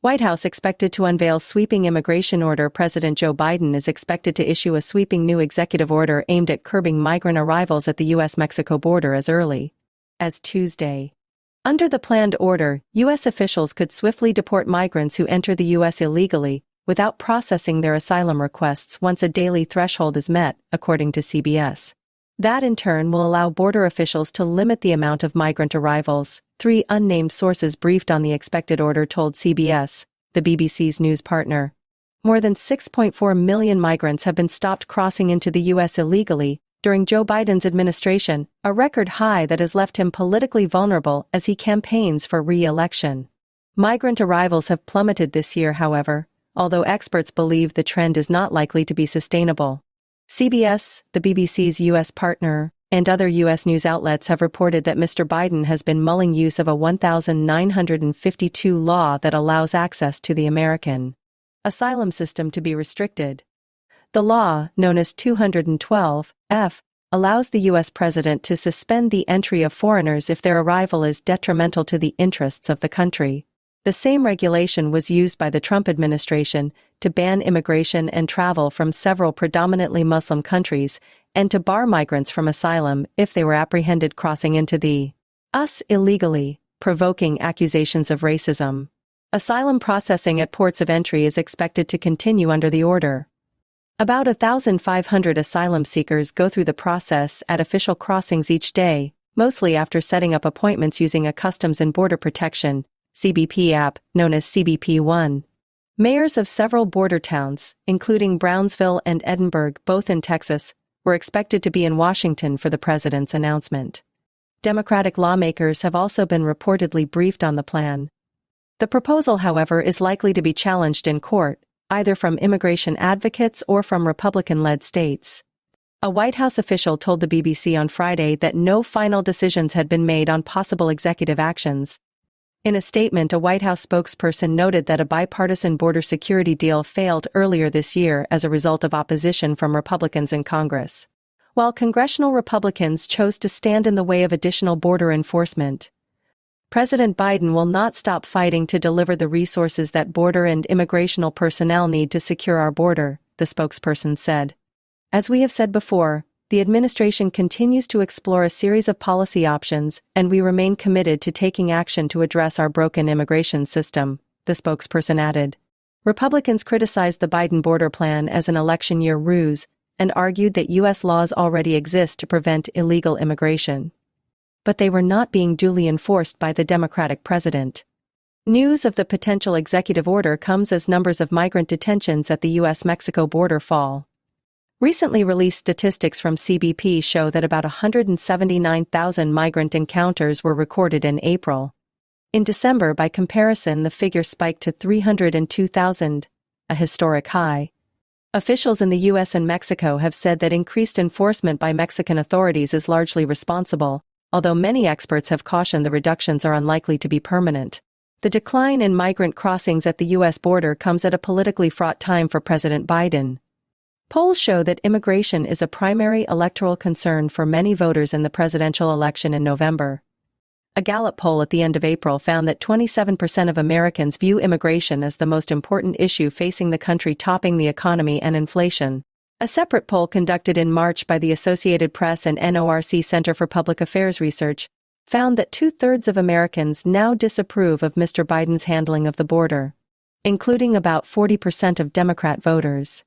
White House expected to unveil sweeping immigration order. President Joe Biden is expected to issue a sweeping new executive order aimed at curbing migrant arrivals at the U.S.-Mexico border as early as Tuesday. Under the planned order, U.S. officials could swiftly deport migrants who enter the U.S. illegally, without processing their asylum requests once a daily threshold is met, according to CBS. That in turn will allow border officials to limit the amount of migrant arrivals, 3 unnamed sources briefed on the expected order told CBS, the BBC's news partner. More than 6.4 million migrants have been stopped crossing into the U.S. illegally during Joe Biden's administration, a record high that has left him politically vulnerable as he campaigns for re-election. Migrant arrivals have plummeted this year, however, although experts believe the trend is not likely to be sustainable. CBS, the BBC's U.S. partner, and other U.S. news outlets have reported that Mr. Biden has been mulling use of a 1952 law that allows access to the American asylum system to be restricted. The law, known as 212(f), allows the U.S. president to suspend the entry of foreigners if their arrival is detrimental to the interests of the country. The same regulation was used by the Trump administration to ban immigration and travel from several predominantly Muslim countries and to bar migrants from asylum if they were apprehended crossing into the U.S. illegally, provoking accusations of racism. Asylum processing at ports of entry is expected to continue under the order. About 1,500 asylum seekers go through the process at official crossings each day, mostly after setting up appointments using a Customs and Border Protection (CBP) app known as CBP One. Mayors of several border towns, including Brownsville and Edinburgh, both in Texas, were expected to be in Washington for the president's announcement. Democratic lawmakers have also been reportedly briefed on the plan. The proposal, however, is likely to be challenged in court, either from immigration advocates or from Republican-led states. A White House official told the BBC on Friday that no final decisions had been made on possible executive actions. In a statement, a White House spokesperson noted that a bipartisan border security deal failed earlier this year as a result of opposition from Republicans in Congress. While congressional Republicans chose to stand in the way of additional border enforcement, President Biden will not stop fighting to deliver the resources that border and immigrational personnel need to secure our border, the spokesperson said. As we have said before, the administration continues to explore a series of policy options, and we remain committed to taking action to address our broken immigration system, the spokesperson added. Republicans criticized the Biden border plan as an election year ruse and argued that U.S. laws already exist to prevent illegal immigration. But they were not being duly enforced by the Democratic president. News of the potential executive order comes as numbers of migrant detentions at the U.S.-Mexico border fall. Recently released statistics from CBP show that about 179,000 migrant encounters were recorded in April. In December, by comparison, the figure spiked to 302,000, a historic high. Officials in the U.S. and Mexico have said that increased enforcement by Mexican authorities is largely responsible, although many experts have cautioned the reductions are unlikely to be permanent. The decline in migrant crossings at the U.S. border comes at a politically fraught time for President Biden. Polls show that immigration is a primary electoral concern for many voters in the presidential election in November. A Gallup poll at the end of April found that 27% of Americans view immigration as the most important issue facing the country, topping the economy and inflation. A separate poll conducted in March by the Associated Press and NORC Center for Public Affairs Research found that 2/3 of Americans now disapprove of Mr. Biden's handling of the border, including about 40% of Democrat voters.